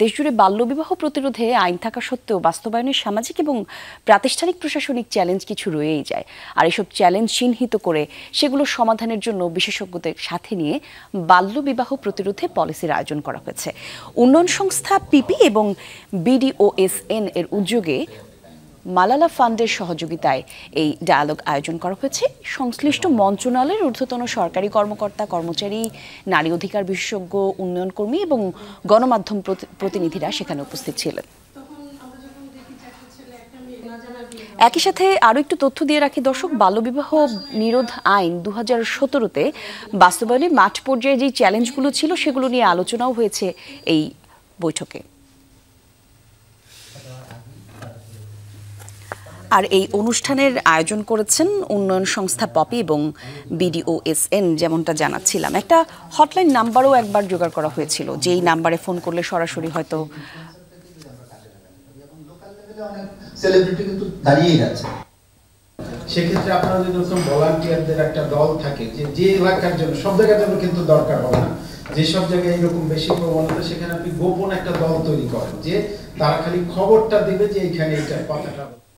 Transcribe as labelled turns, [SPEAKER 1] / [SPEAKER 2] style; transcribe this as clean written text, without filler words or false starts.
[SPEAKER 1] দেশজুড়ে বাল্যবিবাহ প্রতিরোধে আইন থাকা সত্ত্বেও বাস্তবায়নের সামাজিক এবং প্রাতিষ্ঠানিক প্রশাসনিক চ্যালেঞ্জ কিছু রয়েই যায়। আর এসব চ্যালেঞ্জ চিহ্নিত করে সেগুলো সমাধানের জন্য বিশেষজ্ঞদের সাথে নিয়ে বাল্যবিবাহ প্রতিরোধে পলিসির আয়োজন করা হয়েছে। উন্নয়ন সংস্থা পিপি এবং BDOSN এর উদ্যোগে মালালা ফান্ডের সহযোগিতায় এই ডায়ালগ আয়োজন করা হয়েছে। সংশ্লিষ্ট মন্ত্রণালয়ের ঊর্ধ্বতন সরকারি কর্মকর্তা কর্মচারী, নারী অধিকার বিশেষজ্ঞ, উন্নয়ন কর্মী এবং গণমাধ্যম প্রতিনিধিরা সেখানে উপস্থিত ছিলেন। একই সাথে আরও একটু তথ্য দিয়ে রাখি দর্শক, বাল্যবিবাহ নিরোধ আইন 2017-তে বাস্তবায়নে মাঠ পর্যায়ে যে চ্যালেঞ্জগুলো ছিল সেগুলো নিয়ে আলোচনাও হয়েছে এই বৈঠকে। আর এই অনুষ্ঠানের আয়োজন করেছেন উন্নয়ন সংস্থা পপি এবং BDOSN। যেমনটা জানাচ্ছিলাম, একটা হটলাইন নাম্বারও একবার জোগাড় করা হয়েছিল, যেই নাম্বারে ফোন করলে সরাসরি হয়তো
[SPEAKER 2] সেলিব্রিটি কিন্তু দাঁড়িয়ে যাচ্ছে।
[SPEAKER 3] সেক্ষেত্রে আপনারা যদি ভলান্টিয়ারদের একটা দল থাকে যে এলাকার জন্য, সব জায়গার জন্য কিন্তু দরকার হবে না, যেসব জায়গায় এরকম বেশি প্রবণতা সেখানে আপনি গোপন একটা দল তৈরি করেন, যে তারা খালি খবরটা দিবে যে এখানে এটা কথাটা